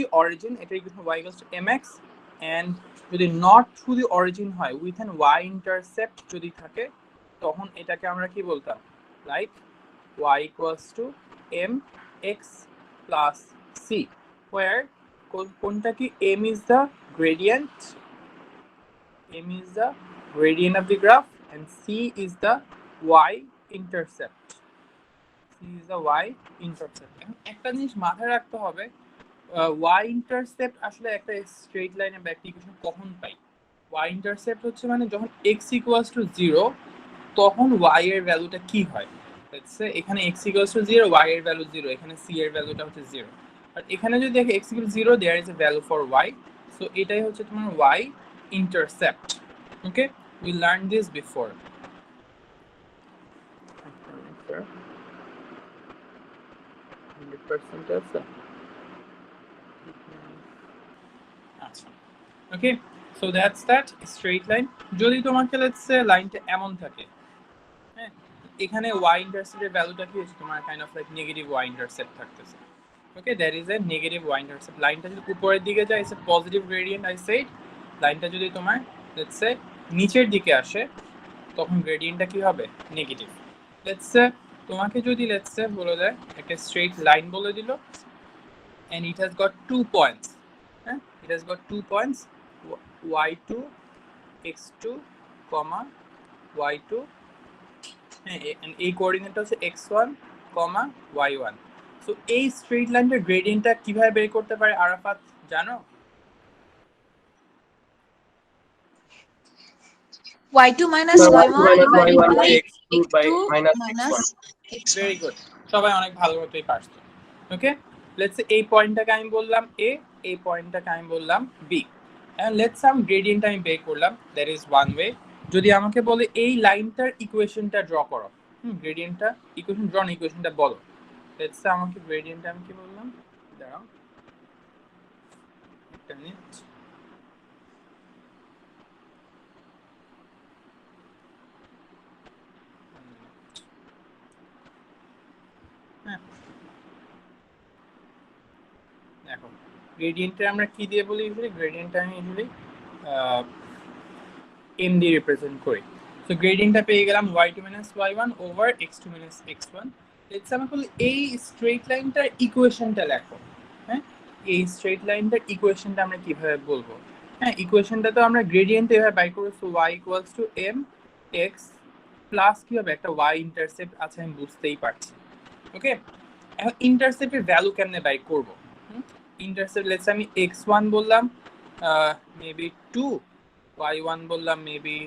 the origin এটা equation y equals to mx and যদি not to the origin হয় with an y intercept যদি থাকে তখন এটাকে আমরা কি বলতাম like y equals to mx plus c where কোনটা কি m is the gradient of the graph and c is the y intercept. C is the y intercept. একটা জিনিস মাথায় রাখতে হবে y intercept আসলে একটা স্ট্রেট লাইনে বা একটা ইকুয়েশন কখন পাই y intercept হচ্ছে মানে যখন x equals to 0 তখন y এর ভ্যালুটা কি হয় লেটস সে এখানে x equals to 0 y এর ভ্যালু 0 এখানে c এর ভ্যালুটা হচ্ছে 0 আর এখানে যদি দেখো x equals to 0 there is a value for y so এটাই হচ্ছে তোমার y intercept. Okay, we learned this before. Okay, so that's that straight line. যদি তোমাকে let's say লাইনটা এমন থাকে হ্যাঁ এখানে y intercept এর ভ্যালুটা কি হচ্ছে তোমার kind of like negative y intercept থাকতেছে. Okay, there is a negative y intercept. লাইনটা যদি উপরের দিকে যায় it's a positive gradient I said. লাইনটা যদি তোমার let's say নিচের দিকে আসে তখন গ্রেডিয়েন্টটা কি হবে নেগেটিভ. লেটস সে তোমাকে যদি লেটস সে বলে দেয় একটা স্ট্রেট লাইন বলে দিল and it has got 2 points. It has got 2 points y2 x2 y2 and এই কোঅর্ডিনেটটা হচ্ছে x1 y1. সো এই স্ট্রেট লাইনটার গ্রেডিয়েন্টটা কিভাবে বের করতে পারে আরাফাত জানো? y2 minus y1 divided by x2 minus x1. Very good. সবাই অনেক ভালোভাবেই পারছো. ওকে, লেটস সে এই পয়েন্টটাকে আমি বললাম a, এই পয়েন্টটাকে আমি বললাম b. And let's say gradient আমি বের করলাম. That is one way. যদি আমাকে বলে এই লাইনটার ইকুয়েশনটা ড্র করো, গ্রেডিয়েন্টটা ইকুয়েশন ড্র না ইকুয়েশনটা বলো. লেটস সে আমাকে গ্রেডিয়েন্টটা আমি কি বললাম দাঁড়াও একটা মিনিট. দেখো গ্রেডিয়েন্টটা আমরা কি দিয়ে বলি ইউজুয়ালি গ্রেডিয়েন্টটা আমি ইউজুয়ালি m দিয়ে রিপ্রেজেন্ট করি. সো গ্রেডিয়েন্টটা পেয়ে গেলাম y2 y1 over x2 x1. Let's আমরা বলি এই স্ট্রেট লাইনটার ইকুয়েশনটা লেখো. হ্যাঁ এই স্ট্রেট লাইনটার ইকুয়েশনটা আমরা কিভাবে বলবো? হ্যাঁ ইকুয়েশনটা তো আমরা গ্রেডিয়েন্ট এভাবে বাই করব. So y equals two m x plus কি হবে একটা y ইন্টারসেপ্ট আছে আমি বুঝতেই পারছি. ওকে, এখন ইন্টারসেপ্টের ভ্যালু কেমনে বাই করব? ইন্টারসেপ্ট লেটস আমি x1 বললাম মেবি 2, y1 বললাম মেবি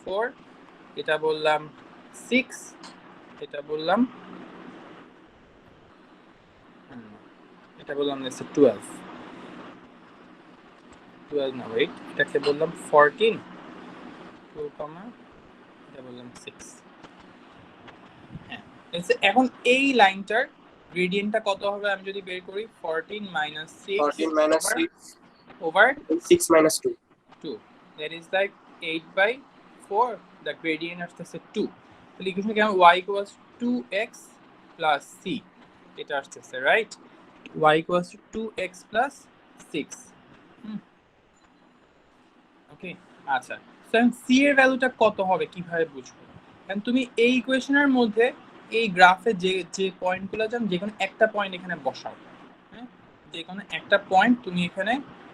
4, এটা বললাম 6, এটা বললাম লেটস 12 না ওয়েট এটাকে বললাম 14 2 এটা বললাম 6. হ্যাঁ এখন এই লাইনটার গ্রেডিয়েন্টটা কত হবে আমি যদি বের করি 14 6 over 6 minus 2. That is like 8/4. The gradient আসতেছে 2. তাহলে ইকুয়েশন কেমন y equals 2x plus c এটা আসতেছে right. y equals to 2x plus 6. ওকে আচ্ছা, সো c এর ভ্যালুটা কত হবে কিভাবে বুঝবো? কারণ তুমি এই ইকুয়েশনের মধ্যে এই গ্রাফে যে পয়েন্টগুলো জানো যে কোনো একটা পয়েন্ট এখানে বসাও. হ্যাঁ যে কোনো একটা পয়েন্ট তুমি এখানে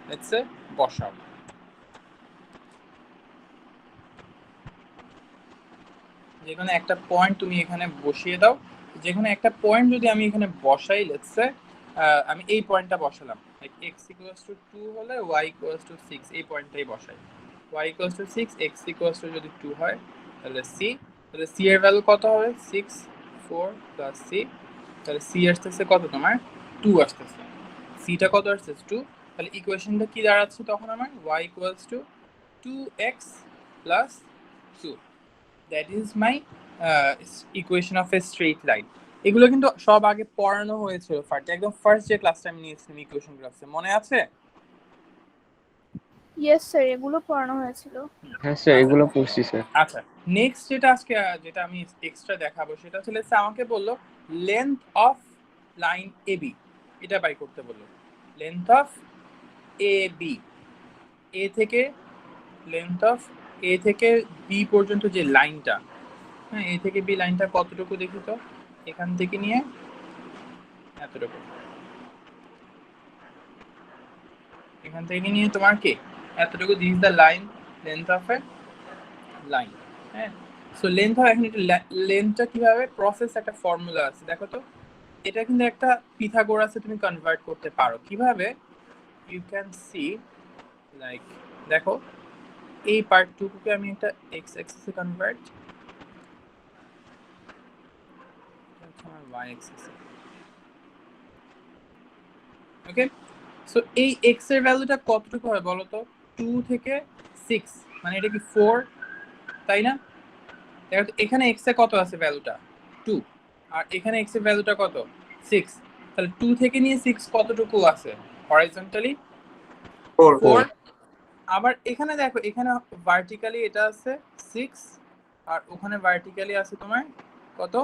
লেটস সে বসাও. যে কোনো একটা পয়েন্ট তুমি এখানে বসিয়ে দাও. যে কোনো একটা পয়েন্ট যদি আমি এখানে বসাই লেটস সে আমি এই পয়েন্টটা বসালাম লাইক x equals to 2 হলে y equals to 6 এই পয়েন্টটাই বসাই. y equals to 6 x equals to যদি 2 হয় তাহলে c এর ভ্যালু কত হবে 6 4 plus c. তাহলে c আসতেছে কত তোমার 2 আসতেছে. c টা কত আসতেছে 2. তাহলে ইকুয়েশনটা কি দাঁড়াচ্ছে তখন আমার y equals to 2x plus 2. That is my equation of a straight line. এগুলো কিন্তু সব আগে পড়ানো হয়েছিল একদম ফার্স্ট যে ক্লাসটা আমি নিয়েছিলাম ইকুয়েশন গ্রাফে মনে আছে? ইয়েস স্যার এগুলো পড়ানো হয়েছিল. হ্যাঁ স্যার এগুলো পড়ছি স্যার. আচ্ছা নেক্সট যেটা আমি এক্সট্রা দেখাবো সেটা হচ্ছে আমাকে বললো লেন্থ অফ লাইন AB এটা বাই করতে বললো. লেন্থ অফ এ বি, এ থেকে লেন্থ অফ এ থেকে বি পর্যন্ত যে লাইনটা, হ্যাঁ এ থেকে বি লাইনটা কতটুকু দেখি তো, এখান থেকে নিয়ে এতটুকু, এখান থেকে নিয়ে তোমার কি এতটুকু, this the line, length of a line. হ্যাঁ সো লেন্থ হয়, এখন এটা লেন্থটা কিভাবে প্রসেস, একটা ফর্মুলা আছে দেখো তো, এটা কিন্তু একটা পিথাগোরাসে তুমি কনভার্ট করতে পারো কিভাবে, ইউ ক্যান সি লাইক, দেখো এই পার্টটুকুকে আমি একটা এক্স অ্যাক্সিসে কনভার্ট, আমার ওয়াই অ্যাক্সিসে, ওকে। সো এই এক্স এর ভ্যালুটা কতটুকু হবে বলো তো, 2 থেকে 6, মানে এটা কি 4, তাই না? দেখো তো এখানে এক্স এ কত আছে ভ্যালুটা 2, আর এখানে এক্স এর ভ্যালুটা কত 6, তাহলে 2 থেকে নিয়ে 6 কতটুকু আছে হরাইজন্টালি 4। আবার এখানে দেখো, এখানে ভার্টিক্যালি এটা আছে 6, আর ওখানে ভার্টিক্যালি আছে তোমার কত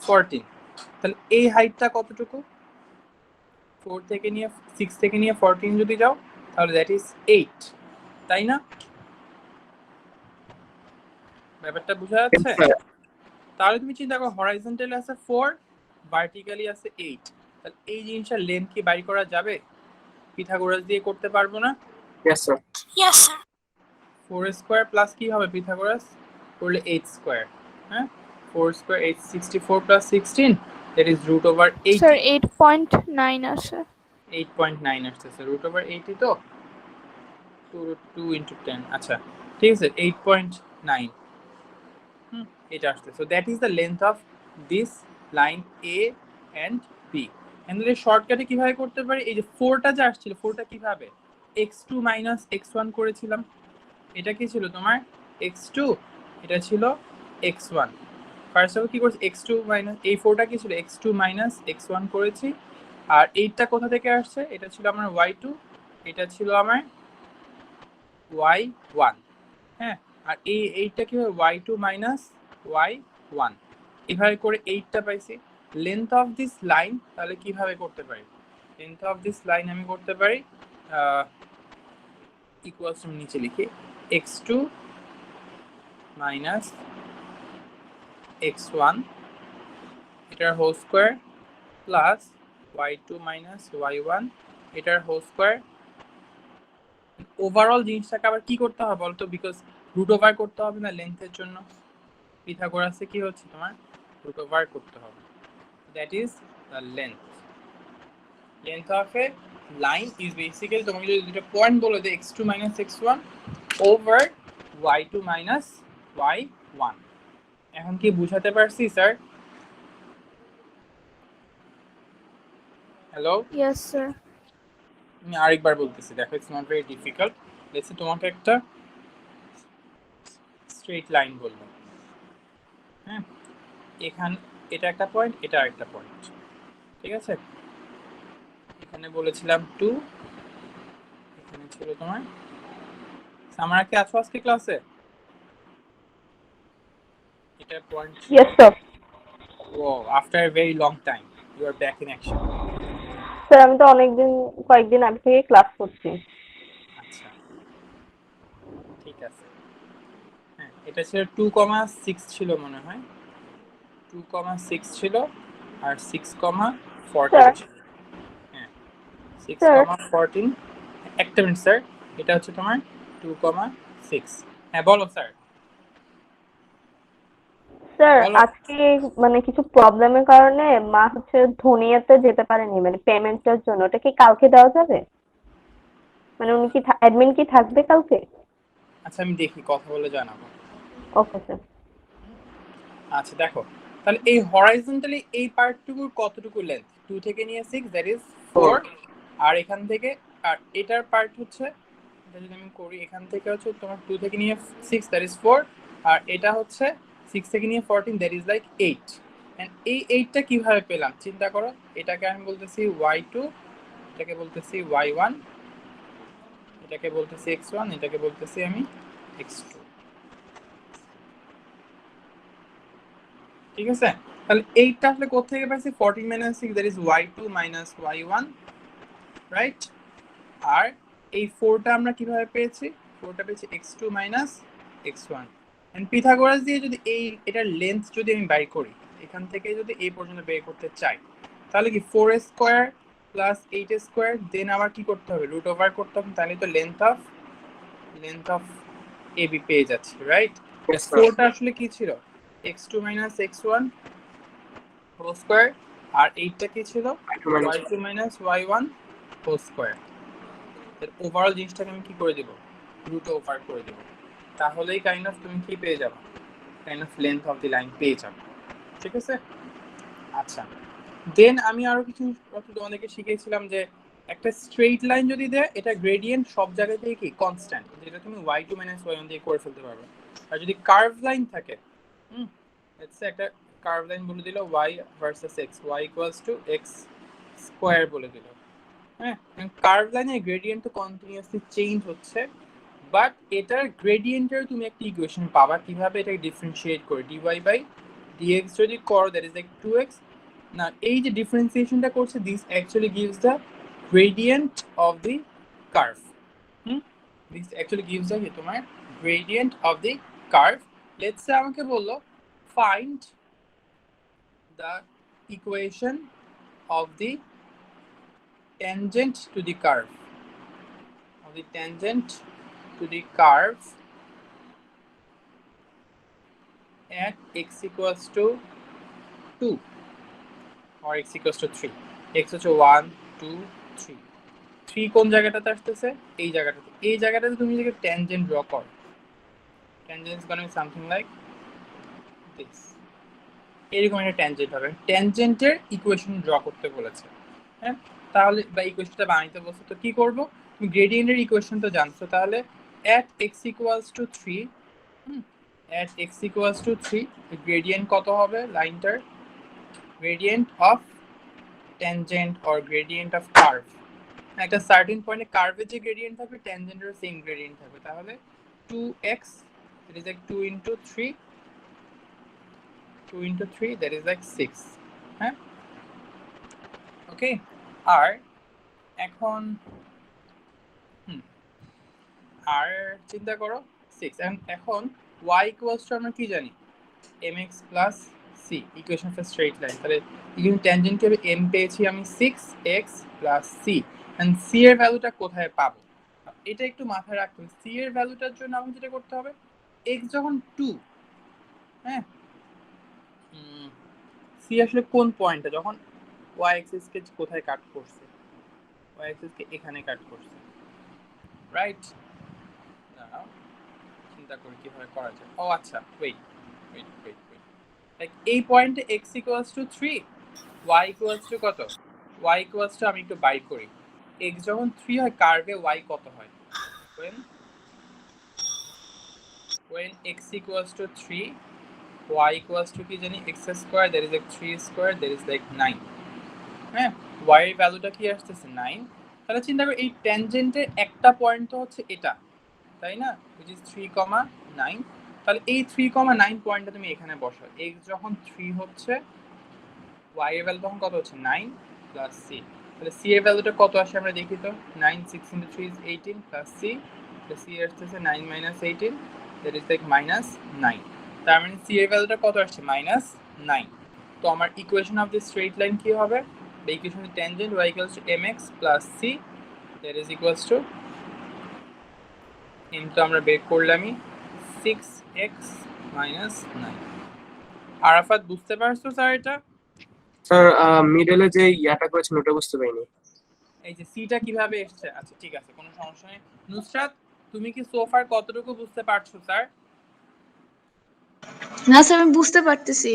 14, তাহলে এই হাইটটা কতটুকু, 4 থেকে নিয়ে 6 থেকে নিয়ে 14 যদি যাও তাহলে দ্যাট ইজ 8, তাই না? ব্যাপারটা বোঝা যাচ্ছে? তাহলে তুমি চিন্তা করো, হরাইজন্টালি আছে 4, ভার্টিক্যালি আছে 8, তাহলে এই জিনিসটার লেন্থ কি বাই করা যাবে? পিথাগোরাস দিয়ে করতে পারবো না? Yes, sir. Yes, sir. 4 square plus কি হবে পিথাগোরাস করলে 8 স্কয়ার, হ্যাঁ 4 square 864 plus 16 that is root over 80, sir 8.9 আছে। 8.9 আসছে রুট ওভার 80, তো 2 ইনটু 10, আচ্ছা ঠিক আছে 8.9, এটা আসছে। So that is the length of this line A and B. And শর্টকাটে কিভাবে করতে পারি, এই যে 4টা যে আসছিল 4টা কিভাবে x2 মাইনাস x1 করেছিলাম, এটা কি ছিল তোমার x2, এটা ছিল x1, ফার্স্ট অফ কি করেছি x2 মাইনাস, এই 4টা কি ছিল x2 মাইনাস x1 করেছি, আর 8টা কোথা থেকে আসছে, এটা ছিল আমার y2, এটা ছিল আমার y1, হ্যাঁ আর এই 8টা কি হবে y2 মাইনাস y1, এভাবে করে 8টা পাইছি। লেন্থ অফ দিস লাইন তাহলে কিভাবে করতে পারি, লেন্থ অফ দিস লাইন আমি করতে পারি ইকুয়ালস টু নিচে লিখি x2 মাইনাস x1 এটার whole square plus y2 minus y1 এটার হোল স্কয়ার। ওভারঅল জিনিসটাকে আবার কি করতে হবে বলতো, বিকজ রুট ওভার করতে হবে না লেন্থের জন্য, পিথাগোরাসে কি হচ্ছে তোমার রুট ওভার করতে হবে, that is the length. Length of a line is basically, তোমাকে যদি দুটো পয়েন্ট বলে দেয় x2 minus x1 over y2 minus y1। এখন কি বুঝাতে পারছি স্যার? Hello, yes sir. আমি আরেকবার বলতেছি, দেখো it's not very difficult. Let's তোমাকে একটা স্ট্রেট লাইন বলবো, হ্যাঁ এখানে এটা একটা পয়েন্ট, এটা আরেকটা পয়েন্ট, ঠিক আছে? এখানে বলেছিলাম 2, এখানে ছিল তোমার, আমরা কি আছো আজকে ক্লাসে? এটা পয়েন্ট, Yes, sir. ও after a very long time you are back in action. Sir আমি তো কয়েকদিন আগে থেকে ক্লাস করছি। আচ্ছা ঠিক আছে, হ্যাঁ এটা ছিল 2,6 ছিল মনে হয়, 2,6 ছিল আর 6,14 ছিল, হ্যাঁ 6,14। একটা মিনিট স্যার, এটা হচ্ছে তোমার 2,6, হ্যাঁ বলো স্যার। স্যার বলো। আজকে মানে কিছু প্রবলেমের কারণে মা হচ্ছে ধনিয়াতে যেতে পারেনি, মানে পেমেন্টের জন্য। ওটা কি কালকে দেওয়া যাবে? মানে উনি কি অ্যাডমিন কি থাকবে কালকে? আচ্ছা আমি দেখি, কথা বলে জানাবো। Okay sir. আচ্ছা দেখো, তাহলে এই হরাইজন্টালি এই পার্টটুকুর কতটুকু লেন্থ, 2 থেকে নিয়ে 6 দ্যাট ইজ 4, আর এখান থেকে আর এটার পার্ট হচ্ছে, এটা যদি আমি করি এখান থেকে হচ্ছে তোমার 2 থেকে নিয়ে 6 দ্যাট ইজ 4, আর এটা হচ্ছে 6 থেকে নিয়ে 14 দ্যাট ইজ লাইক 8। এন্ড এই 8টা কিভাবে পেলাম চিন্তা করো, এটাকে আমি বলতেছি y2, এটাকে বলতেছি y1, এটাকে বলতেছি x1, এটাকে বলতেছি আমি x2, ঠিক আছে? তাহলে এইটা আসলে কোথা থেকে পাইছি, 14 - 6 that is y2 - y1, right? আর এই 4টা আমরা কিভাবে পেয়েছি? 4টা পেয়েছি x2 x1 এন্ড পিথাগোরাস দিয়ে যদি এটার লেন্থ যদি আমি বের করি, এখান থেকে যদি এই পর্যন্ত বের করতে চাই, তাহলে কি 4a square plus 8a square, দেন আবার কি করতে হবে? রুট ওভার করতে হবে, তাহলে তো লেন্থ অফ AB পেয়ে যাচ্ছি, রাইট? 4টা আসলে কি ছিল? x2 x1 হোল স্কয়ার, আর 8টা কি ছিল? y2 y1 whole square. এর ওভারঅল জিনিসটাকে আমি কি করে দেব? রুট ওভার করে দেব। তাহলেই কাইন্ড অফ তুমি কি পেয়ে যাবে? Kind of length of the line পেয়ে যাবে। ঠিক আছে? আচ্ছা, দেন আমি আরো কিছু তোমাদেরকে শিখিয়েছিলাম যে একটা স্ট্রেইট লাইন যদি দেয়, এটা গ্রেডিয়েন্ট সব জায়গাতেই কি কনস্ট্যান্ট, যেটা তুমি y2 y1 দিয়ে করে ফেলতে পারবে। আর যদি কার্ভ লাইন থাকে, লেটস সে একটা কার্ভ লাইন বলে দিল y versus x, y x square বলে দিল, হ্যাঁ, কার্ভ লাইনের গ্রেডিয়েন্ট তো কন্টিনিউয়াসলি চেঞ্জ হচ্ছে, বাট এটার গ্রেডিয়েন্টের তুমি একটা ইকুয়েশন পাবা কিভাবে এটাকে ডিফারেন্সিয়েট করে, dy বাই dx যদি করো, দ্যাট ইজ লাইক 2x। না, এই যে ডিফারেন্সিয়েশনটা করছে, this actually gives the gradient of the curve. This actually gives the তোমার gradient of the curve. Let's say আমাকে বললো find the equation of the tangent to the curve, of the tangent to the curve at x equals to 2 or x equals to 3, x হচ্ছে 1 2 3, 3 কোন জায়গাটাতে আসতেছে? এই জায়গাটাতে। এই জায়গাটাতে তুমি যদি tangent draw করো, tangent is going to be something like this, এরকম একটা tangent হবে। tangent-এর ইকুয়েশন ড্র করতে বলেছে, হ্যাঁ, তাহলে বা ইকুয়েশনটা বানাইতে বলছো, তো কি করব? তুমি গ্রেডিয়েন্টের ইকুয়েশন তো জানছো, তাহলে at x equals to 3, at x equals to 3 gradient কত হবে লাইনটার? Gradient of tangent or gradient of curve, একটা সার্টেন পয়েন্টে কার্ভের যে গ্রেডিয়েন্ট থাকবে ট্যানজেন্টের সেম গ্রেডিয়েন্ট থাকবে, তাহলে 2x, that is like 2 into 3, 2 into 3, that is like 6, হ্যাঁ, ওকে। আর এখন আর চিন্তা করো 6, এখন y ইকুয়ালস টু আমরা কি জানি? mx plus c, equation of a straight line. তাহলে এখানে ট্যানজেন্ট হবে m পেয়েছি আমি 6x plus c, and c এর ভ্যালুটা কোথায় পাবো? এটা একটু মাথায় রাখতে হবে। c এর ভ্যালুটার জন্য আমাকে যেটা করতে হবে, x যখন 2, হ্যাঁ, c আসলে কোন পয়েন্টটা, যখন y অ্যাক্সিস কে কোথায় কাট করছে? y অ্যাক্সিস কে এখানে কাট করছে, রাইট? চিন্তা করি কিভাবে করা যায়। ও আচ্ছা, ওয়েট, লাইক এই পয়েন্টে x equals to 3, y equals two কত? y ইকুয়ালস টু, আমি একটু বাই করি, x যখন 3 হয় কার্ভে y কত হয়? when x equals to 3, y equals to কি জানি x square, that is like 3 square, that is like 9, হ্যাঁ, y এর ভ্যালুটা কি আসতেছে? 9। তাহলে চিন্তা করো এই ট্যানজেন্টের একটা পয়েন্ট তো হচ্ছে এটা, তাই না, which is 3, 9। তাহলে এই 3, 9 পয়েন্টটা তুমি এখানে বসাও। x যখন 3 হচ্ছে, y এর ভ্যালু তখন কত হচ্ছে? 9 প্লাস c। তাহলে c এর ভ্যালুটা কত আসে আমরা দেখি তো। 9 6 into 3 is 18 প্লাস c, তাহলে c আসছে 9 minus 18, that is like minus 9। তার মানে c এর ভ্যালুটা কত আসছে? minus 9। তো আমার equation of the straight line কি হবে? the equation of tangent y equals to mx plus c, that is equals to m তো আমরা বের করলামই 6x minus 9। আরাফাত বুঝতে পারছো স্যার এটা? স্যার মিডলে যে ইয়াটা করেছেন ওটা বুঝতে পারিনি। এই যে সিটা কিভাবে এসেছে? আচ্ছা ঠিক আছে, কোনো সমস্যা নেই। নুসরাত, তুমি কি সোফার কতটুকু বুঝতে পারছো স্যার? না স্যার, আমি বুঝতে পারতেছি।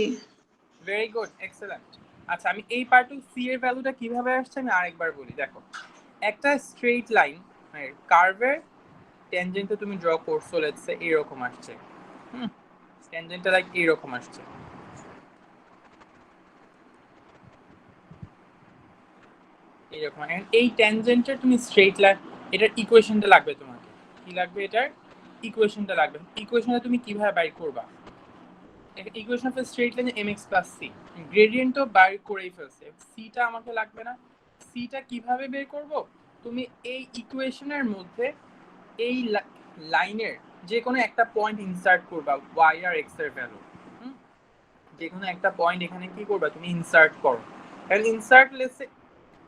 Very good, excellent. আচ্ছা, আমি এই পার্টে সি এর ভ্যালুটা কিভাবে আসছে আমি আরেকবার বলি। দেখো, একটা স্ট্রেইট লাইন মানে কার্ভের ট্যানজেন্টে তুমি ড্র করছো, লেটস সে এরকম আসছে, ট্যানজেন্টটা লাইক এরকম আসছে, এরকম। এই ট্যানজেন্টের তুমি স্ট্রেইট লাইন, এটার ইকুয়েশনটা লাগবে তোমাকে। কি লাগবে? এটার ইকুয়েশনটা লাগবে। ইকুয়েশনটা তুমি কিভাবে বাইর করবা? Equation of straight line mx plus c, গ্রেডিয়েন্টও বাইর করেই ফেলছে, সিটা আমাকে লাগবে না। সিটা কিভাবে বের করব? তুমি এই ইকুয়েশনের মধ্যে এই লাইনের যে কোনো একটা পয়েন্ট ইনসার্ট করবা y আর x এর ভ্যালু, যে কোনো একটা পয়েন্ট এখানে কি করবা তুমি ইনসার্ট করো। তাহলে ইনসার্ট লেটস সে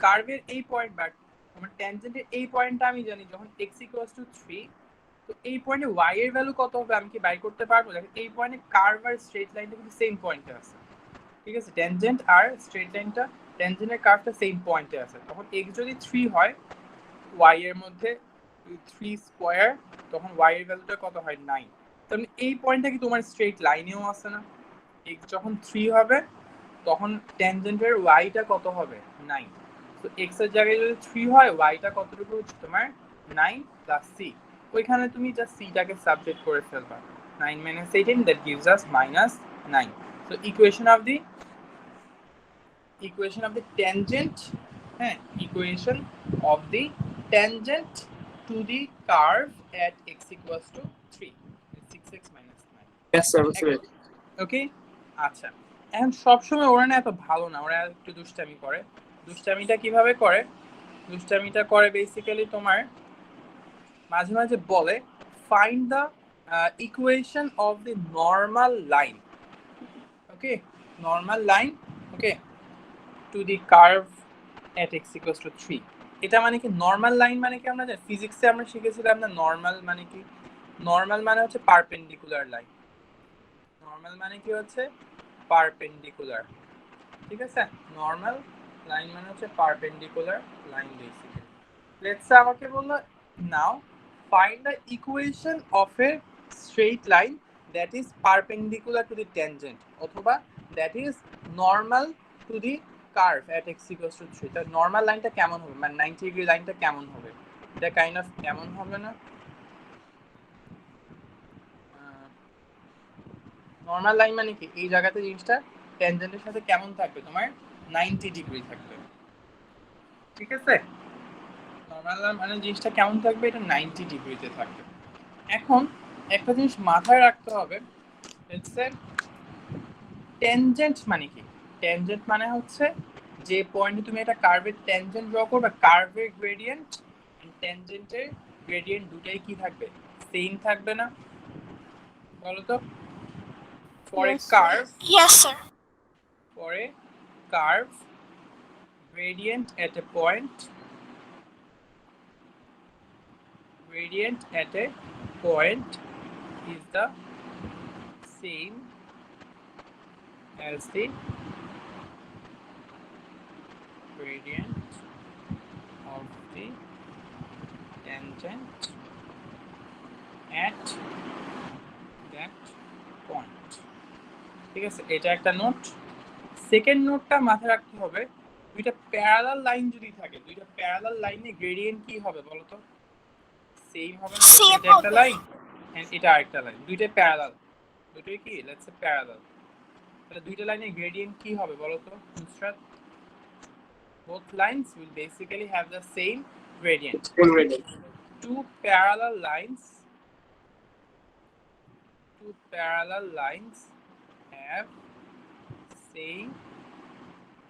কার্ভের এই পয়েন্ট বা তোমার ট্যানজেন্টের এই পয়েন্টটা আমি জানি যখন x = 3, তো এই পয়েন্টে y এর ভ্যালু কত হবে আমি কি বাই করতে পারবো? দেখো এই পয়েন্টে কার্ভ আর স্ট্রেট লাইনটা কিন্তু সেম পয়েন্টে আছে, ঠিক আছে? ট্যানজেন্ট আর স্ট্রেট লাইনটা, ট্যানজেন্টের কার্ভটা সেম পয়েন্টে আছে। তখন x যদি 3 হয়, y এর মধ্যে 3 স্কয়ার, তখন y এর ভ্যালুটা কত হয় 9। তাহলে এই পয়েন্টটা কি তোমার স্ট্রেট লাইনেও আছে না? x যখন 3 হবে তখন ট্যানজেন্টের y-টা কত হবে 9। তো x এর জায়গায় যদি 3 হয় y-টা কতটুকু হচ্ছে তোমার 9 + c। ওইখানে তুমি জাস্ট c-টাকে সাবজেক্ট করে ফেলবা, 9 - 18 that gives us -9. So equation of the tangent, equation of the tangent to the curve at x = 3, 6x - 9. Yes sir, বুঝতে ওকে, আচ্ছা। এখন সবসময় ওরা না এত ভালো না, ওরা একটু দুষ্টামি করে। দুষ্টামিটা কিভাবে করে? দুষ্টামিটা করে বেসিক্যালি তোমার মাঝে মাঝে বলে find the equation of the normal line, okay, normal line, okay, two the curve at x = 3। এটা মানে কি নর্মাল লাইন মানে কি? আমরা জানি ফিজিক্সে আমরা শিখেছিলাম না নর্মাল মানে কি? নর্মাল মানে হচ্ছে পারপেন্ডিকুলার লাইন। নর্মাল মানে কি হচ্ছে পারপেন্ডিকুলার, ঠিক আছে? নর্মাল লাইন মানে হচ্ছে perpendicular line basically. Let's say আমাকে বললো now find the equation of a straight line that is perpendicular to the tangent অথবা that is normal to the curve at x = 3। তার নর্মাল লাইনটা কেমন হবে, মানে 90 ডিগ্রি লাইনটা কেমন হবে? এটা কাইন্ড অফ কেমন হবে না? নর্মাল লাইন মানে কি এই জায়গাতে জিনিসটা ট্যানজেন্টের সাথে কেমন থাকবে? তোমার 90 ডিগ্রি থাকবে, ঠিক আছে? নর্মাল লাইন মানে জিনিসটা কেমন থাকবে? এটা 90 ডিগ্রিতে থাকবে। এখন একটা জিনিস মাথায় রাখতে হবে, লেটস সে ট্যানজেন্ট মানে কি? ট্যানজেন্ট মানে হচ্ছে যে পয়েন্টে তুমি একটা কার্ভের ট্যানজেন্ট ড্র করবে, কার্ভের গ্রেডিয়েন্ট এন্ড ট্যানজেন্টের গ্রেডিয়েন্ট দুটাই কি থাকবে? সেম থাকবে না? বলো তো। For a curve, Yes, sir. for a curve, gradient at a point is the same as the gradient of the tangent at that point. ঠিক আছে, এটা একটা নোট। সেকেন্ড নোটটা মাথায় রাখতে হবে, দুইটা প্যারালাল লাইন যদি থাকে, দুইটা প্যারালাল লাইনে গ্রেডিয়েন্ট কি হবে বলো তো? সেম হবে না? এটা একটা লাইন এন্ড এটা আরেকটা লাইন, দুইটা প্যারালাল, দুটোই কি লেটস সে প্যারালাল। তাহলে দুইটা লাইনের গ্রেডিয়েন্ট কি হবে বলো তো Nusrat? both lines will basically have the same gradient. Two parallel lines have same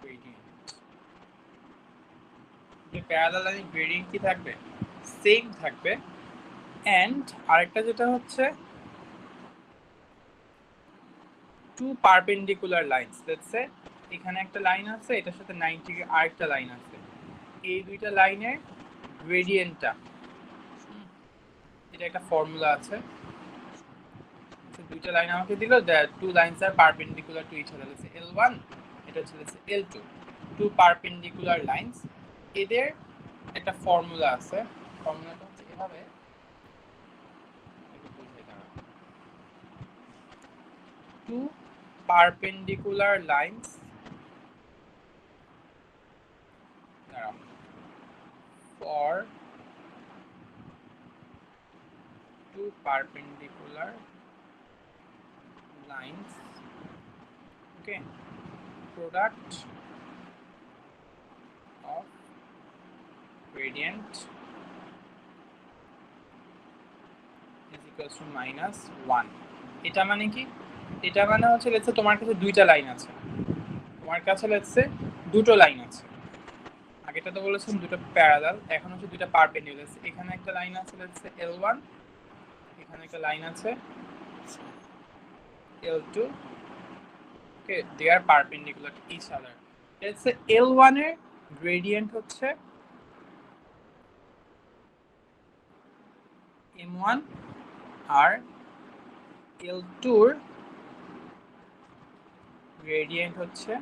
gradient. The parallel line gradient কি থাকবে? সেম থাকবে। and আরেকটা যেটা হচ্ছে two perpendicular lines. let's say এখানে একটা লাইন আছে, এটার সাথে 90 ডিগ্রি আরেকটা লাইন আছে, এই দুইটা লাইনের গ্রেডিয়েন্টটা, এটা একটা ফর্মুলা আছে। দুইটা লাইন আমাকে দিল, two lines are perpendicular to each other, let's say L1, এটা হচ্ছে let's say L2, two perpendicular lines, এদের একটা ফর্মুলা আছে। ফর্মুলাটা হচ্ছে এভাবে, two perpendicular lines for two perpendicular lines, okay, product of gradient is equals to -1. এটা মানে কি? এটা মানে হচ্ছে লেটস সে তোমার কাছে দুইটা লাইন আছে, তোমার কাছে লেটস সে দুটো লাইন আছে, আগেটা তো বলেছিলাম দুটো প্যারালাল, এখন হচ্ছে দুটো পারপেন্ডিকুলার। এখানে একটা লাইন আছে লেটস সে L1, এখানে একটা লাইন আছে L2, okay, they are perpendicular to each other. Let's say L1 এর গ্রেডিয়েন্ট হচ্ছে M1 আর L2 এর গ্রেডিয়েন্ট হচ্ছে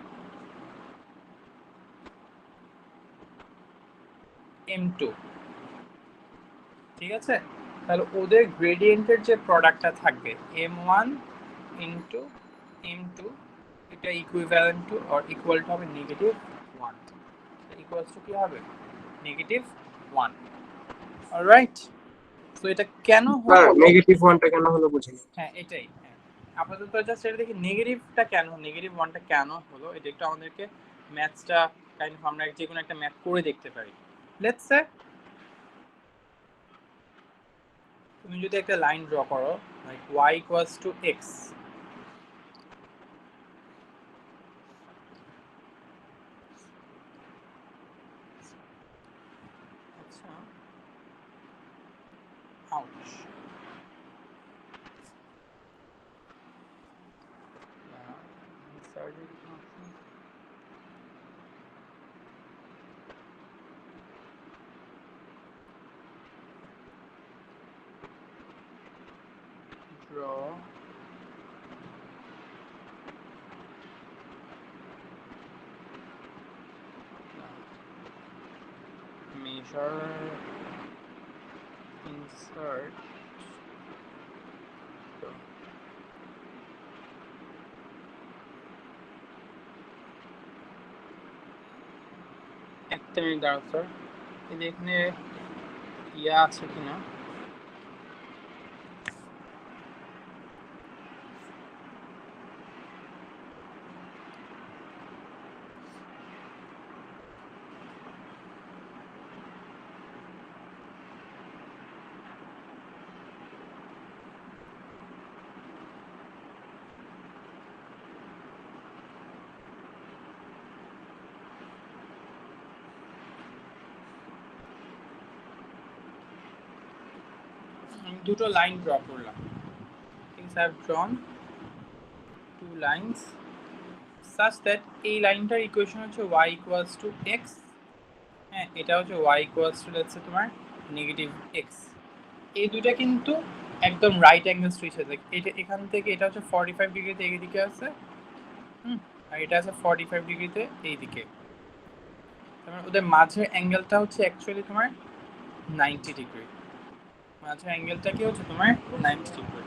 M2, ঠিক আছে? তাহলে ওদের গ্রেডিয়েন্টের যে প্রোডাক্টটা থাকবে M1 ইনটু M2, এটা equivalent to or equal to হবে -1, ইকুয়ালস টু কি হবে -1। অলরাইট, সো এটা কেন স্যার হলো? -1টা কেন হলো বুঝিনি। হ্যাঁ এটাই, হ্যাঁ আপাতত জাস্ট এটা দেখি নেগেটিভটা কেন, -1টা কেন হলো, এটা একটু আমাদেরকে ম্যাথসটা কাইন্ড অফ আমরা যে কোনো একটা ম্যাথ করে দেখতে পারি। লেটস সে তুমি যদি একটা লাইন ড্র করো like y equals to x, আচ্ছা আউচ, draw measure insert একটা মিনিট দাঁড়াও স্যার, এই যে এখানে ইয়া আছে কিনা আমি দুটো লাইন ড্র করলাম, ঠিক আছে, I have ড্রন two lines such that এই লাইনটার ইকুয়েশন হচ্ছে y ইকুয়ালস টু x, হ্যাঁ এটা হচ্ছে y equals two let's say তোমার -x। এই দুইটা কিন্তু একদম রাইট অ্যাঙ্গেল স্ট্রেচ আছে, এটা এখান থেকে এটা হচ্ছে 45 ডিগ্রিতে এইদিকে আছে, আর এটা আছে 45 ডিগ্রিতে এইদিকে, তার ওদের মাঝের অ্যাঙ্গেলটা হচ্ছে অ্যাকচুয়ালি তোমার 90 ডিগ্রি, মাঝের অ্যাঙ্গেলটা কি হচ্ছে তোমার 90 ডিগ্রি।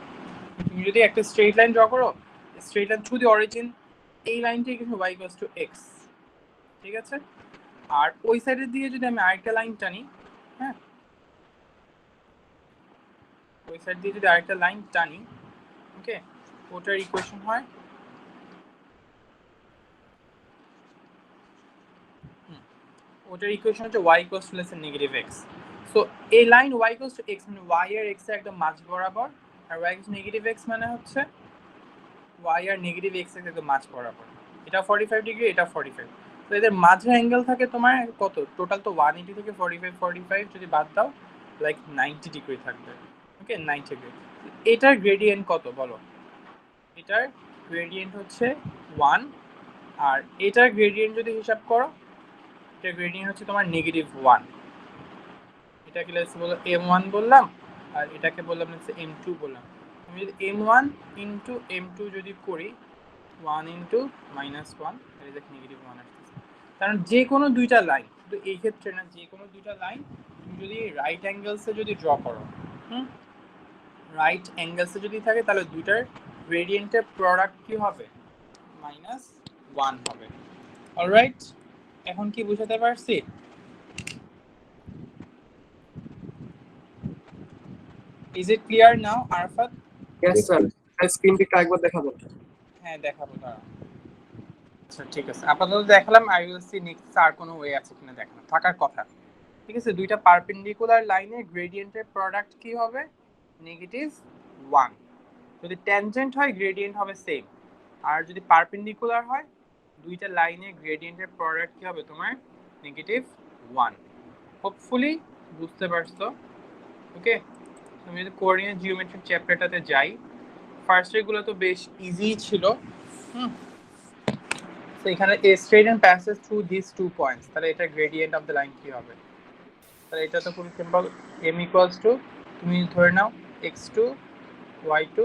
তুমি যদি একটা স্ট্রেট লাইন ড্র করো, straight line through the origin, এই লাইনটাই কিন্তু y ইকুয়ালস টু x, ঠিক আছে? আর ওই সাইডের দিকে যদি আমি আরেকটা লাইন টানি, হ্যাঁ ওই সাইড দিয়ে যদি আরেকটা লাইন টানি, ওকে, ওটার ইকুয়েশন হয় ওটার ইকুয়েশন হচ্ছে y equals to less -x। So এই line y equals to x মানে y আর x এর একদম মাঝ বরাবর, আর y ইকুয়ালস -x মানে হচ্ছে y আর -x এর একদম মাঝ বরাবর, এটা 45 ডিগ্রি, এটা 45। তো এদের মাঝে অ্যাঙ্গেল থাকে তোমার কত, টোটাল তো 180 থেকে 45 যদি বাদ দাও লাইক 90 ডিগ্রি থাকবে, ওকে 90 ডিগ্রি। এটার গ্রেডিয়েন্ট কত বলো? এটার গ্রেডিয়েন্ট হচ্ছে 1, আর এটার গ্রেডিয়েন্ট যদি হিসাব করো, এটার গ্রেডিয়েন্ট হচ্ছে তোমার -1। এটাকে লেটস বলো m1 বললাম, আর এটাকে বললাম লেটস m2 বললাম। আমি যদি m1 ইনটু m2 যদি করি 1 ইনটু -1, এই দেখ -1 আসছে। কারণ যে কোনো দুইটা লাইন, শুধু এই ক্ষেত্রে না, যে কোনো দুইটা লাইন তুমি যদি রাইট অ্যাঙ্গেলসে যদি ড্র করো, রাইট অ্যাঙ্গেলসে যদি থাকে তাহলে দুইটার গ্রেডিয়েন্টের প্রোডাক্ট কি হবে? -1 হবে। অলরাইট, এখন কি বুঝাতে পারছি? Is it clear now Arafat? Yes sir, স্ক্রিনটি একবার দেখাবো। হ্যাঁ দেখাবো, দাঁড়াও। আচ্ছা ঠিক আছে, আপাতত দেখালাম, আই উইল সি নেক্সট আর কোনো ওয়ে আছে কিনা দেখানো, থাকার কথা, ঠিক আছে? দুইটা পারপেন্ডিকুলার লাইনের গ্রেডিয়েন্টের প্রোডাক্ট কি হবে? -1। যদি ট্যানজেন্ট হয় গ্রেডিয়েন্ট হবে সেম, আর যদি পারপেন্ডিকুলার হয় দুইটা লাইনের গ্রেডিয়েন্টের প্রোডাক্ট কি হবে তোমার? 1 হোপফুলি বুঝতে পারছো ওকে আমি যদি কোঅর্ডিনেট জিওমেট্রিক চ্যাপ্টারটাতে যাই ফার্স্ট এগুলো তো বেশ ইজি ছিল তো এখানে a straight line passes through these 2 points তাহলে এটা গ্রেডিয়েন্ট অফ দ্য লাইন কি হবে তাহলে এটা তো খুবই সিম্পল m equals to তুমি ধরে নাও x2 y2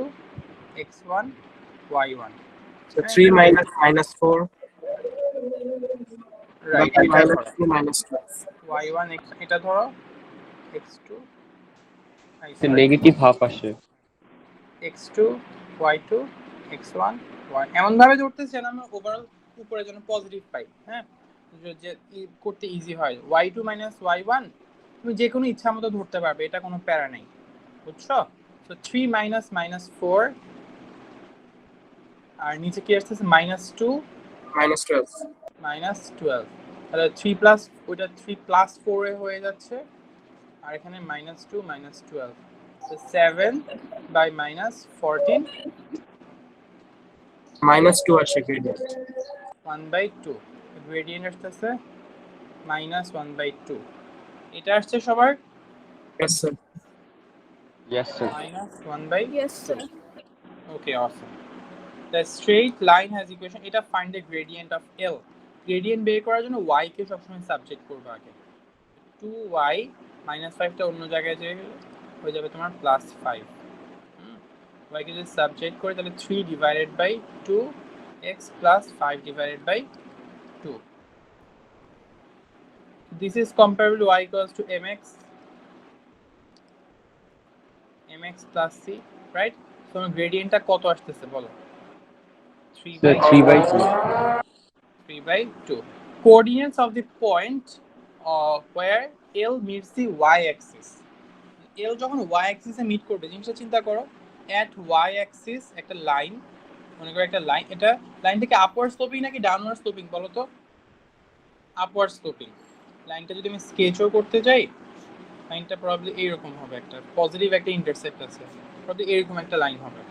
x1 y1 So 3 minus minus 4. Right But এটা minus 2 minus 12. y1 x এটা ধরো x2 নেগেটিভ হাফ আসে x2 y2 x1 y এমন ভাবে ধরতেছি যেন আমরা ওভারঅল উপরে যেন পজিটিভ পাই হ্যাঁ যে করতে ইজি হয় y2 y1 তুমি যে কোনো ইচ্ছা মতো ধরতে পারবে এটা কোনো প্যারা নেই বুঝছো সো 3 minus minus 4 আর নিচে কি আসছে -2 Minus 12. -12 তাহলে 3 প্লাস ওটা 3 প্লাস 4 এ হয়ে যাচ্ছে আর এখানে -2 -12 so 7 by -14 Minus 2 আসে gradient. 1/2 গ্রেডিয়েন্ট আসছে -1/2 এটা আসছে সবার Yes, sir. Yes sir -1/2 Yes, sir. okay awesome the straight line has equation এটা find the gradient of L gradient বের করার জন্য y কে সবসময় সাবজেক্ট করবে আগে 2y -5 টা অন্য জায়গায় যে হয়ে যাবে তোমার +5 y কে যদি সাবজেক্ট করি তাহলে 3 divided by 2 x plus 5 divided by 2 this is comparable to y equals to mx plus c right so গ্রেডিয়েন্টটা কত আসছে বলো 3/2 coordinates of the point where L meets the y axis L যখন y axis এ meet করবে জিনিসটা চিন্তা করো at y axis একটা line মনে করো একটা লাইন এটা লাইনটাকে আপওয়ার্ড স্লোপিং নাকি ডাউনওয়ার্ড স্লোপিং বলো তো আপওয়ার্ড স্লোপিং লাইনটা যদি আমি স্কেচও করতে যাই লাইনটা প্রবাবলি এইরকম হবে একটা পজিটিভ একটা ইন্টারসেপ্ট আছে প্রবাবলি এরকম একটা লাইন হবে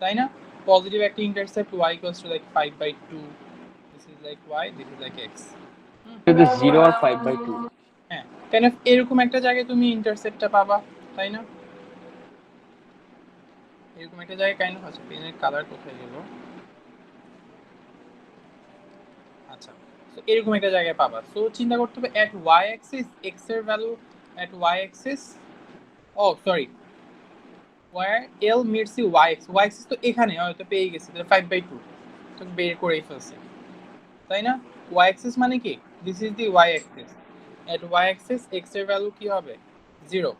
তাই না পজিটিভ একটা intercept y equals to like 5/2 this is like y this is like x 0 আর 5/2 হ্যাঁ কাইন্ড অফ এরকম একটা জায়গায় তুমি ইন্টারসেপ্টটা পাবা তাই না এরকম একটা জায়গায় কাইন্ড অফ আছে পেনের কালার কোথায় গেল আচ্ছা সো এরকম একটা জায়গায় পাবা সো চিন্তা করতে হবে at y axis x এর value at y axis oh sorry where L meets the y axis তো এখানে হয়তো পেয়ে গেছি তাহলে 5/2 তো বের করেই ফেলছি তাই না y axis মানে কি this is the y axis at y axis x এর ভ্যালু কি হবে 0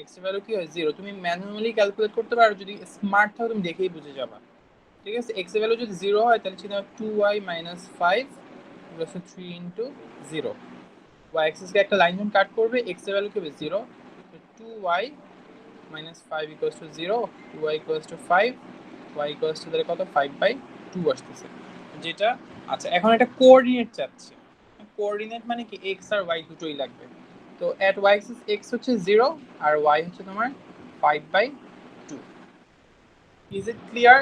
x এর ভ্যালু কি হয় 0 তুমি ম্যানুয়ালি ক্যালকুলেট করতে পারো যদি স্মার্ট থাকো তুমি দেখেই বুঝে যাবে ঠিক আছে x এর ভ্যালু যদি 0 হয় তাহলে চিন্তা 2y - 5 = 3 * 0 y axis কে একটা লাইন যখন কাট করবে x এর ভ্যালু কি হবে 0 2y - 5 = 0 2y = 5 y = তাহলে কত 5/2 আসছে যেটা আচ্ছা এখন একটা কোঅর্ডিনেট চাচ্ছি কোঅর্ডিনেট মানে কি x আর y দুটোই লাগবে তো at y axis x হচ্ছে 0 আর y হচ্ছে তোমার 5/2 ইজ ইট ক্লিয়ার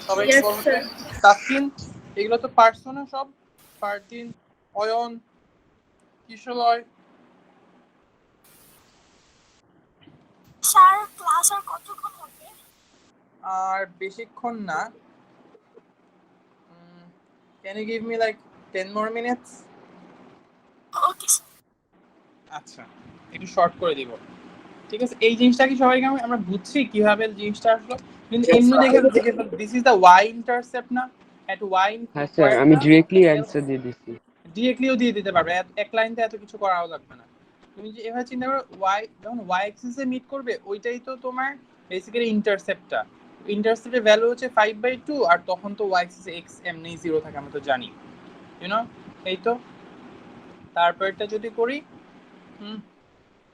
সবাই Yes, বলতে sir. তাসকিন এগুলো তো পারছো না সব পারতিন অয়ন কিশলয় স্যার ক্লাস আর কতক্ষণ হবে? আর বেশিক্ষণ না can you give me like 10 more minutes okay আচ্ছা একটু শর্ট করে দিব ঠিক আছে এই জিনিসটা কি সবাইকে আমরা বুঝছি কিভাবে জিনিসটা আসলো কিন্তু Yes, এমনি sir. দেখে this is the y intercept না এট y হ্যাঁ স্যার আমি ডিরেক্টলি অ্যানসার দিয়ে দিছি ডিরেক্টলিও দিয়ে দিতে পারবে এক লাইনতে এত কিছু করাও লাগবে না তুমি যে এভাবে চিন্তা করো y যখন y অ্যাক্সিসে মিট করবে ওইটাই তো তোমার বেসিক্যালি ইন্টারসেপ্টটা ইন্টারসেপ্টের ভ্যালু হচ্ছে 5/2 আর তখন তো y অ্যাক্সিসে x এমনি 0 থাকে আমরা তো জানি ইউ নো এই তো তারপরটা যদি করি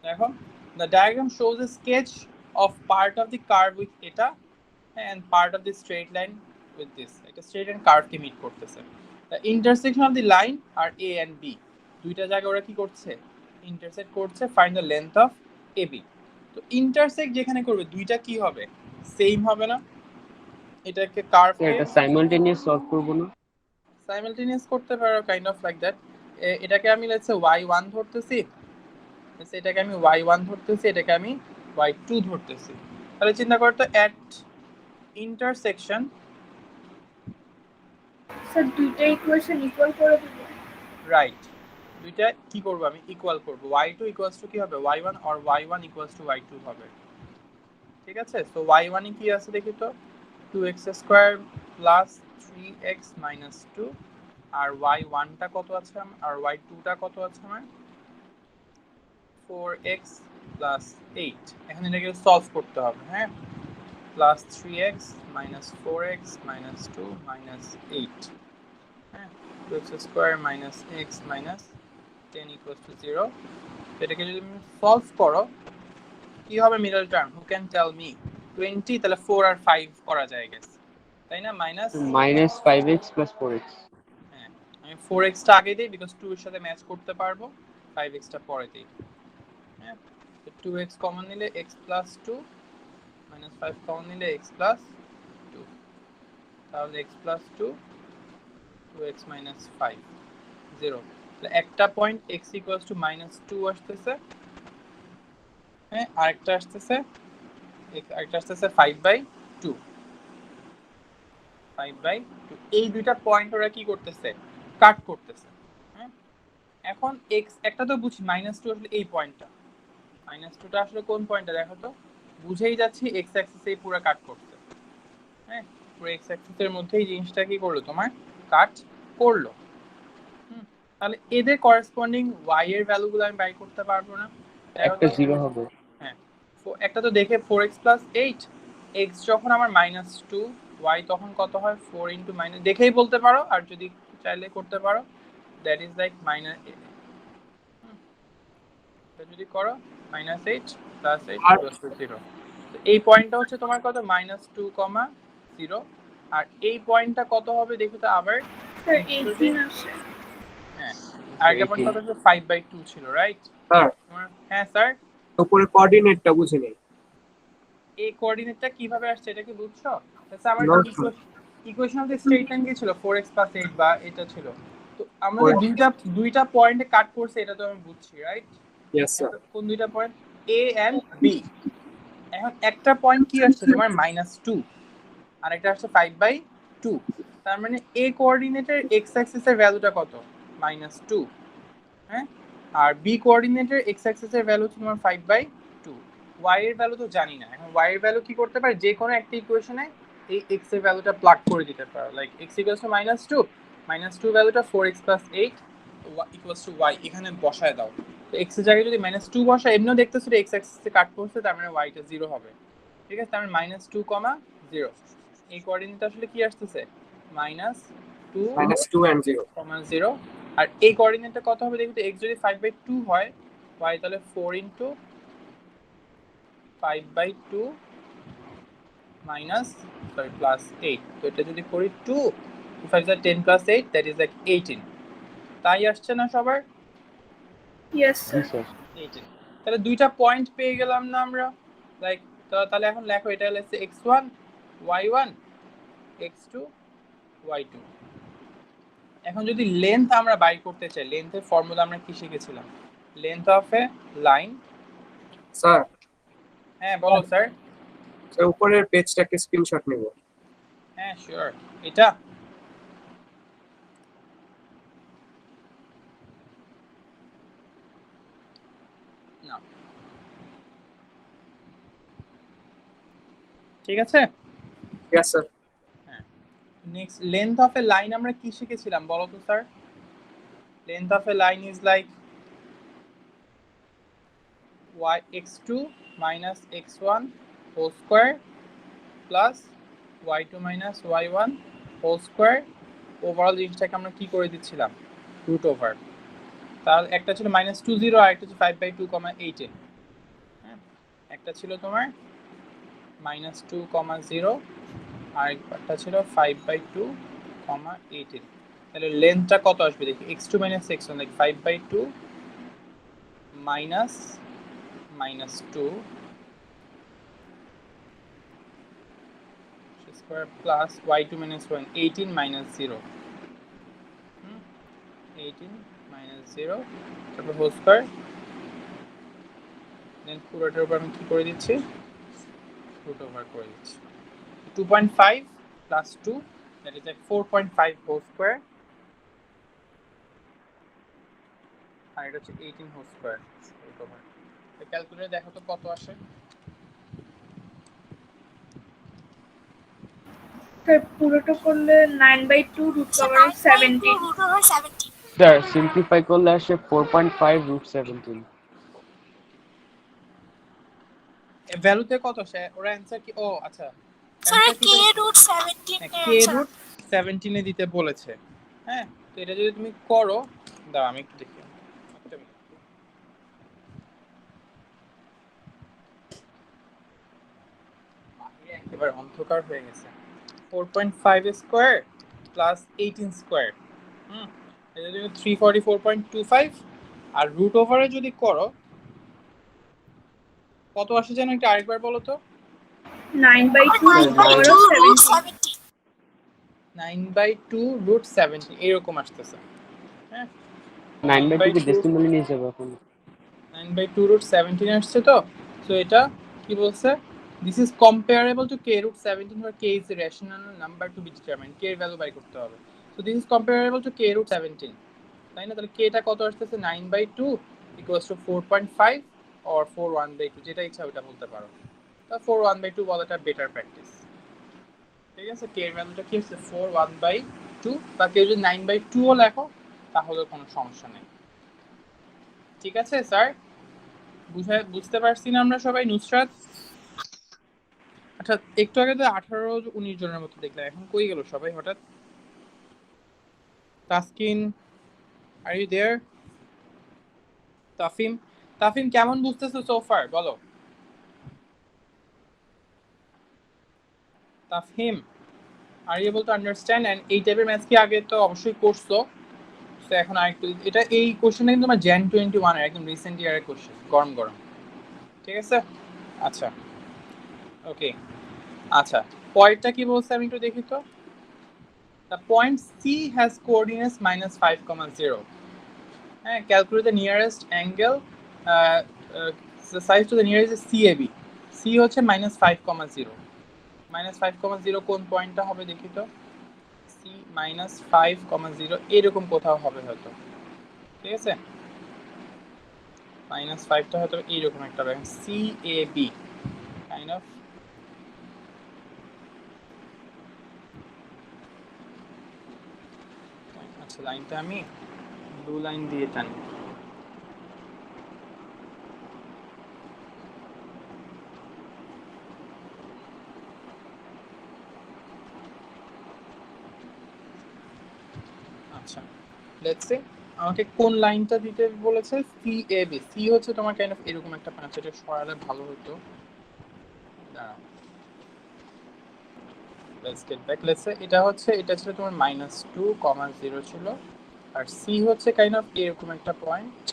দেখো the diagram shows a sketch of part of the curve with eta and part of the straight line with this একটা straight line curve কে মিট করতেছে the intersection of the line are a and b দুইটা জায়গা ওরা কি করছে intersect করছে find the length of ab তো intersect যেখানে করবে দুইটা কি হবে সেম হবে না এটাকে কার্ভ এটা সাইমালটেনিয়াস সলভ করব না সাইমালটেনিয়াস করতে পারো কাইন্ড অফ লাইক দ্যাট এটাকে আমি লেটস সে y1 ধরতেছি, এটাকে আমি y1 ধরতেছি, এটাকে আমি y2 ধরতেছি। তাহলে চিন্তা করো তো এট ইন্টারসেকশন, স্যার দুইটা ইকুয়েশন ইকুয়াল করে দিব। রাইট, দুইটা কি করব আমি ইকুয়াল করব, y2 ইকুয়ালস টু কি হবে y1 R y1 equals to y2 হবে। ঠিক আছে, সো y1 এ কি আছে দেখি তো 2x square plus 3x minus 2, আর y1 টা কত আছে আর y2 টা কত আছে আমার 4x প্লাস 8। এখন এটাকে সলভ করতে হবে, হ্যাঁ, plus 3x minus 4x minus 2 minus 8, হ্যাঁ, 2x square minus x minus 10 equals to 0। এটাকে যদি তুমি সলভ করো কি হবে middle term, who can tell me? 20, তাহলে 4 আর 5 করা যায় গেছে, তাই না? Minus minus 5x plus 4x. হ্যাঁ, আমি 4x টা আগে দেই বিকজ 2 এর সাথে ম্যাচ করতে পারবো, 5x টা পরে দেই। হ্যাঁ, তো 2x কমন নিলে x প্লাস 2 মাইনাস 5 কমন নিলে x প্লাস 2, তাহলে x প্লাস 2 2x মাইনাস 5 0। তাহলে একটা point x equals to minus 2 আসতেছে, হ্যাঁ, আরেকটা আসতেছে 5/2, 5/2। এই দুইটা পয়েন্ট ওরা কি করতেছে কাট করতেছে, হ্যাঁ। এখন x একটা তো বুঝি -2 আসলে এই পয়েন্টটা, -2টা আসলে কোন পয়েন্টটা দেখো তো, বুঝেই যাচ্ছি x অ্যাক্সিসে পুরো কাট করতে, হ্যাঁ, পুরো x অ্যাক্সিসের মধ্যে এই জিনিসটা কি করলো তোমার কাট করলো। তাহলে এদের করেসপন্ডিং y এর ভ্যালুগুলো আমি বাই করতে পারবো না, একটা 0 হবে। হ্যাঁ, একটা তো দেখে 4x প্লাস 8, x যখন আমার -2, y তখন কত হয় 4 ইনটু মাইনাস, দেখেই বলতে পারো আর যদি চাইলে করতে পারো, দ্যাট ইজ লাইক মাইনাস, যদি করো -8 প্লাস 8 ইকুয়ালস টু 0। তো এই পয়েন্টটা হচ্ছে তোমার কত -2, 0, আর এই পয়েন্টটা কত হবে দেখো তো আবার, স্যার 18 আসে। হ্যাঁ, আরেকটা পয়েন্ট কত ছিল 5/2 ছিল, রাইট? স্যার হ্যাঁ স্যার, উপরে কোঅর্ডিনেটটা বুঝে নেই। এই কোঅর্ডিনেটটা কিভাবে আসছে এটা কি বুঝছো? আচ্ছা, আমার No, sir. Equation of the straight line কি ছিল 4x 8 বা এটা ছিল, তো আমাদের দুইটা পয়েন্টে কাট করছে এটা তো আমি বুঝছি, রাইট? Yes sir. কোন দুইটা পয়েন্ট? a and b। এখন একটা পয়েন্ট কি আসছে তোমার -2 আর একটা আসছে 5/2, তার মানে a কোঅর্ডিনেটের x অ্যাক্সিসের ভ্যালুটা কত -2, হ্যাঁ, আর b কোঅর্ডিনেটের x অ্যাক্সিসের ভ্যালু হচ্ছে তোমার 5/2, y এর ভ্যালু তো জানি না। এখন y এর ভ্যালু কি করতে পারে, যে কোনো একটা ইকুয়েশনে এই x এর ভ্যালুটা প্লাগ করে দিতে পারো, লাইক x ইকুয়ালস টু -2 ভ্যালুটা 4x 8 ইকুয়ালস টু y এখানে বসায় দাও। তো x এর জায়গায় যদি -2 বসায়, এমনিও দেখতেছো x অ্যাক্সিসে কাট করছে, তার মানে y টা 0 হবে, ঠিক আছে? তার মানে -2, 0, এই কোঅর্ডিনেট আসলে কি আসতেছে -2 -2 and 0 0, আর এই কোঅর্ডিনেটটা কত হবে দেখো তো, x যদি 5/2 হয়, y তাহলে 4 ইনটু 5/2 প্লাস 8, তো এটা যদি করি 2 5 is 10 plus 8, that is like 18, তাই আসছে না সবার? ইয়েস জি স্যার। স্যার। 18। তাহলে দুইটা পয়েন্ট পেয়ে গেলাম না আমরা, লাইক তাহলে এখন লেখো এটা হচ্ছে x1 y1 x2 y2। এখন যদি লেন্থ আমরা বাই করতে চাই, লেন্থের ফর্মুলা আমরা কি শিখেছিলাম? Length of a line, sir. হ্যাঁ বলো স্যার। স্যার উপরের পেজটাকে স্ক্রিনশট নেব। হ্যাঁ শিওর, এটা না, ঠিক আছে? Yes sir. হ্যাঁ, next length of a line আমরা কি শিখেছিলাম বলো তো sir? Length of a line is like x2 minus x1 whole square plus y2 minus y1 whole square, overall জিনিসটাকে আমরা কি করে দিচ্ছিলাম রুট ওভার। তাহলে একটা ছিল -20 আর একটা ছিল 5/2, 18, হ্যাঁ, একটা ছিল তোমার -2, 0 আর একটা ছিল 5/2, 18। তাহলে লেন্থটা কত আসবে দেখি, x2 minus x1 like 5/2 minus -2 square plus y2 minus 1, 18 minus 0, 18 minus 0 তারপর হোল স্কয়ার দেন পুরোটার উপর আমি কি করে দিচ্ছি রুট ওভার করে দিচ্ছি 2.5 plus 2 that is like 4.5 whole square আর এটা হচ্ছে 18 whole square root over calculator দেখো তো কত আসে স্যার পুরোটা করলে 9/2 রুট ওভার 17 স্যার সিম্পলিফাই করলে আসে 4.5 রুট 17 ভ্যালুতে কত আসে ওরা অ্যানসার কি ও আচ্ছা স্যার কে রুট 17 কে রুট 17 এ দিতে বলেছে হ্যাঁ তো এটা যদি তুমি করো দাও আমি একটু দেখি একটা মিনিট এবার অন্ধকার হয়ে গেছে 4.5 স্কয়ার প্লাস 18 স্কয়ার এটা যদি 344.25 আর রুট ওভারে যদি করো কত আসে জানো একটা আরেকবার বলো তো 9/2 রুট 17 এরকম আসতেছে হ্যাঁ 9/2 কে ডেসিমালে নিয়ে যাব এখন 9/2 রুট 17 আসছে তো সো এটা কি বলছে this is comparable to k root 17 where k is a rational number to be determined k এর ভ্যালু বাই করতে হবে so this is comparable to k root 17 তাই না তাহলে k টা কত আসছে 9/2 equals to 4.5 or 4/1/2 যেটা ইচ্ছা ওটা বলতে পারো তা 4/1/2 বলাটা বেটার প্র্যাকটিস ঠিক আছে k এর ভ্যালুটা কি হচ্ছে 4/1/2 বা কেউ যদি 9/2 ও লেখো তাহলে কোনো সমস্যা নেই ঠিক আছে স্যার বুঝতে পারছি না আমরা সবাই নুসরাত আচ্ছা একটু আগে তো 18-19 জনের মতো দেখলাম এখন কই গেল সবাই হঠাৎ Taskin are you there Tafim কেমন বুঝতেছো সো ফার বলো Tafim are you able to understand and এই টাইপের ম্যাথস কি আগে তো অবশ্যই করছো তো এখন আরেকটু এটা এই কোশ্চেনটা কিন্তু আমার jan 21 এর একদম রিসেন্ট ইয়ারের কোশ্চেন গরম ঠিক আছে আচ্ছা ওকে আচ্ছা পয়েন্টটা কি বলছে আমি একটু দেখি তো the point C has coordinates -5, 0 calculate the nearest angle the size to the nearest is CAB C হচ্ছে -5, 0 কোন পয়েন্টটা হবে দেখি তো C -5, 0 এরকম কোথাও হবে হয়তো ঠিক আছে -5 টা হয়তো এইরকম একটা হবে CAB kind of আচ্ছা লাইনটা আমি ব্লু লাইন দিয়ে টানি আচ্ছা লেটস সে আমাকে কোন লাইনটা দিতে বলেছে CAB C হচ্ছে তোমার কাইন্ড অফ এরকম একটা পাঁচ এটা সরালে ভালো হতো দাঁড়াও let's get back let's say এটা ছিল তোমার -2, 0 ছিল আর C হচ্ছে কাইন্ড অফ এরকম একটা পয়েন্ট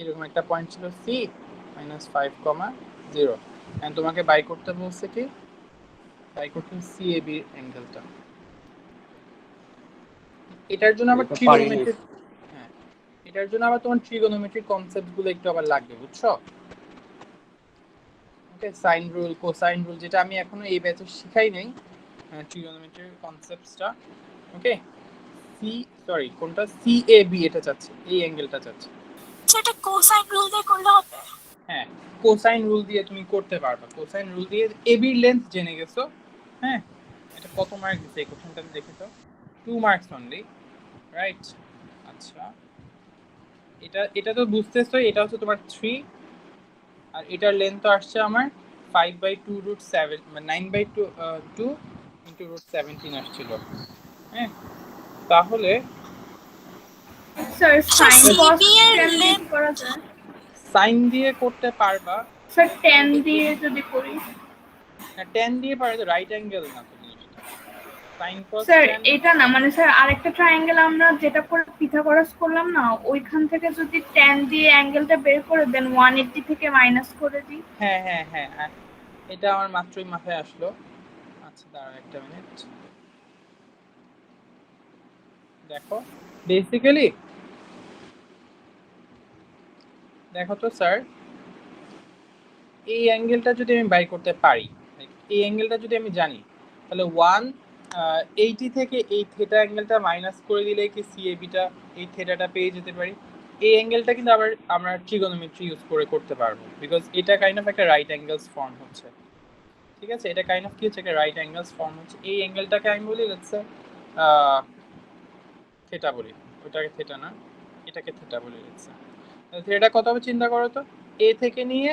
এরকম একটা পয়েন্ট ছিল C -5, 0 এন্ড তোমাকে বাই করতে বলছে কি বাই করতে CAB এর অ্যাঙ্গেলটা এটার জন্য আবার ট্রিগোনোমেট্রি হ্যাঁ এটার জন্য আবার তোমার ট্রিগোনোমেট্রি কনসেপ্টগুলো একটু আবার লাগবে বুঝছো ওকে সাইন রুল কোসাইন রুল যেটা আমি এখনো এই ব্যাচে শিখাই নাই ট্রিগোনোমেট্রির কনসেপ্টসটা ওকে কোনটা CAB এটা চাচ্ছে এই অ্যাঙ্গেলটা চাচ্ছে সেটা কোসাইন রুল দিয়ে করলে হবে হ্যাঁ কোসাইন রুল দিয়ে তুমি করতে পারবে কোসাইন রুল দিয়ে AB এর লেন্থ জেনে গেছো হ্যাঁ এটা কত মার্ক দিতে এই কোশ্চেনটা দেখি তো 2 মার্কস অনলি রাইট আচ্ছা এটা তো বুঝতেছো এটা হচ্ছে তোমার 3 আর এটার লেন্থ তো আসছে আমার 5/2 রুট 7 মানে 9/2 ইনটু রুট 17 আসছিল হ্যাঁ তাহলে স্যার সাইন CB এর cos length করা যায় সাইন দিয়ে করতে পারবা স্যার 10 দিয়ে যদি করি না 10 দিয়ে পারে তো রাইট অ্যাঙ্গেল না তো জিনিসটা সাইন cos স্যার 10 এটা না মানে স্যার আরেকটা ট্রায়াঙ্গেল আমরা যেটা করে পিথাগোরাস করলাম না ওইখান থেকে যদি 10 দিয়ে অ্যাঙ্গেলটা বের করে দেন 180 থেকে মাইনাস করে দিই হ্যাঁ এটা আমার মাত্রই মাথায় আসলো আচ্ছা দাঁড়াও একটা মিনিট দেখো বেসিক্যালি দেখো তো স্যার, এই অ্যাঙ্গেলটা যদি আমি বাই করতে পারি, এই অ্যাঙ্গেলটা যদি আমি জানি, তাহলে 180 থেকে এই থিটা অ্যাঙ্গেলটা মাইনাস করে দিলে কি সিএবিটা এই থিটাটা পেয়ে যেতে পারি। এই অ্যাঙ্গেলটা কিন্তু আবার আমরা ট্রিগোনোমেট্রি ইউজ করে করতে পারবো, বিকজ এটা কাইন্ড অফ একটা রাইট অ্যাঙ্গেলস ফর্ম হচ্ছে। ঠিক আছে, এটা কাইন্ড অফ কি হচ্ছে, একটা রাইট অ্যাঙ্গেলস ফর্ম হচ্ছে। এই অ্যাঙ্গেলটাকে আমি বলি লেটস সে থিটা বলি, ওটাকে থিটা না, এটাকে থিটা বলি লেটস সে। তাহলে থিটা কত হবে চিন্তা করো তো, এ থেকে নিয়ে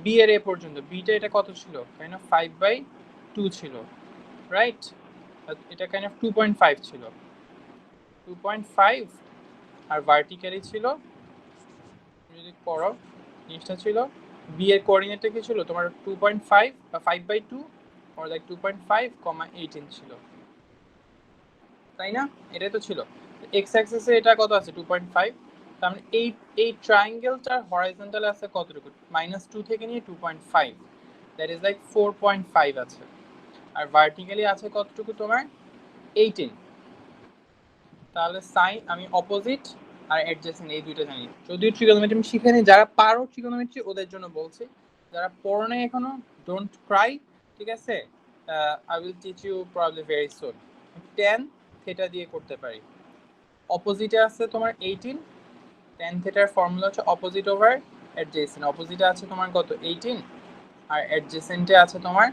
বি এর এ পর্যন্ত, বিটা এটা কত ছিল, কাইন্ড অফ 5/2 ছিল, রাইট? এটা কাইন্ড অফ 2.5 ছিল, 2.5, আর ভার্টিক্যালি ছিল, যদি করো জিনিসটা ছিল, বি এর কোঅর্ডিনেটটা কি ছিল তোমার 2.5 বা 5/2 অর লাইক 2.5, 18 ছিল, তাই না? এটাই তো ছিল। এক্স অ্যাক্সিসে এটা কত আছে 2.5, তার মানে এই ট্রায়াঙ্গেলটার হরাইজন্টাল আছে কতটুকু, -2 থেকে নিয়ে 2.5, দ্যাট ইজ লাইক 4.5 আছে, আর ভার্টিক্যালি আছে কতটুকু তোমার 18। তাহলে সাইন আমি অপোজিট আর অ্যাডজেসেন্ট এই দুইটা জানি, যদিও ট্রিগোনোমেট্রি আমি শিখে নিই, যারা পারো ট্রিগোনোমেট্রি ওদের জন্য বলছি, যারা পড়ো নাই এখনো ডোন্ট ক্রাই, ঠিক আছে? I will teach you probably very soon. tan theta দিয়ে করতে পারি, অপোজিটে আছে তোমার 18, tan থিটার ফর্মুলা হচ্ছে অপোজিট ওভার অ্যাডজেসেন্ট, অপোজিটে আছে তোমার কত 18, আর অ্যাডজেসেন্টে আছে তোমার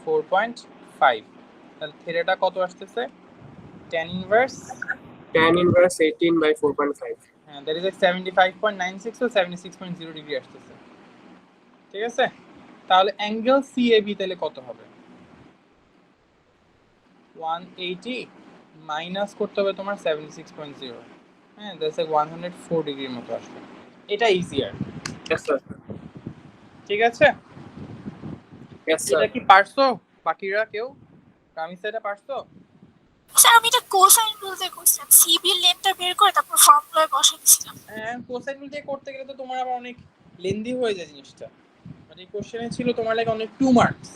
4.5, তাহলে থিটাটা কত আসতেছে, tan ইনভার্স 18/4.5। হ্যাঁ, that is like 75.96 or 76.0 degree আসতেছে, ঠিক আছে? তাহলে অ্যাঙ্গেল সিএবি তাহলে কত হবে, 180 মাইনাস করতে হবে তোমার 76.0, হ্যাঁ, দ্যাটস লাইক 104 ডিগ্রির মতো আসবে। এটা ইজিয়ার, Yes sir. ঠিক আছে? Yes sir. এটা কি পারছো বাকিরা কেউ? আমি সেটা পারছো? স্যার আমি এটা কোসাইন রুল দিয়ে করছিলাম, সিবি এর লেন্থটা বের করে তারপর ফর্মুলায় বসে দিয়েছিলাম। হ্যাঁ, কোসাইন রুল দিয়ে করতে গেলে তো তোমার আবার অনেক লেন্দি হয়ে যায় জিনিসটা, মানে এই কোশ্চেনে ছিল তোমার লাগে অনেক 2 মার্কস,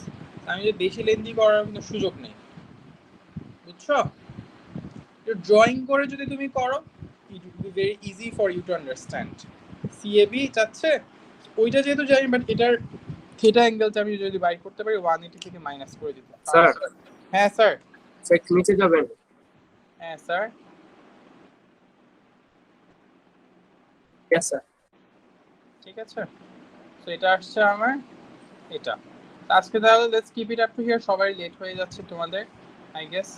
আমি যে বেশি লেন্দি করার কোনো সুযোগ নেই, বুঝছো? ড্রয়িং করে যদি তুমি করো it will be very easy for you to understand. CAB চাচ্ছে ওইটা যেহেতু জানি, বাট এটার থিটা অ্যাঙ্গেলটা আমি যদি বাইর করতে পারি 180 থেকে মাইনাস করে দিতে। স্যার, হ্যাঁ স্যার। স্যার নিচে যাবেন? হ্যাঁ স্যার। Yes sir. ঠিক আছে, তো এটা আসছে আমার এটা। আজকে তাহলে let's keep it up to here, সবাই লেট হয়ে যাচ্ছে তোমাদের আই গেস।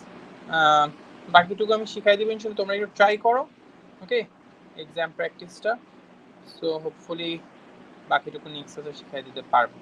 বাকিটুকু আমি শিখাই দিব ইনশাআল্লাহ, তোমরা একটু ট্রাই করো, ওকে, এক্সাম প্র্যাকটিসটা। সো হোপফুলি বাকিটুকু নেক্সট ক্লাসে শিখাই দিতে পারবো।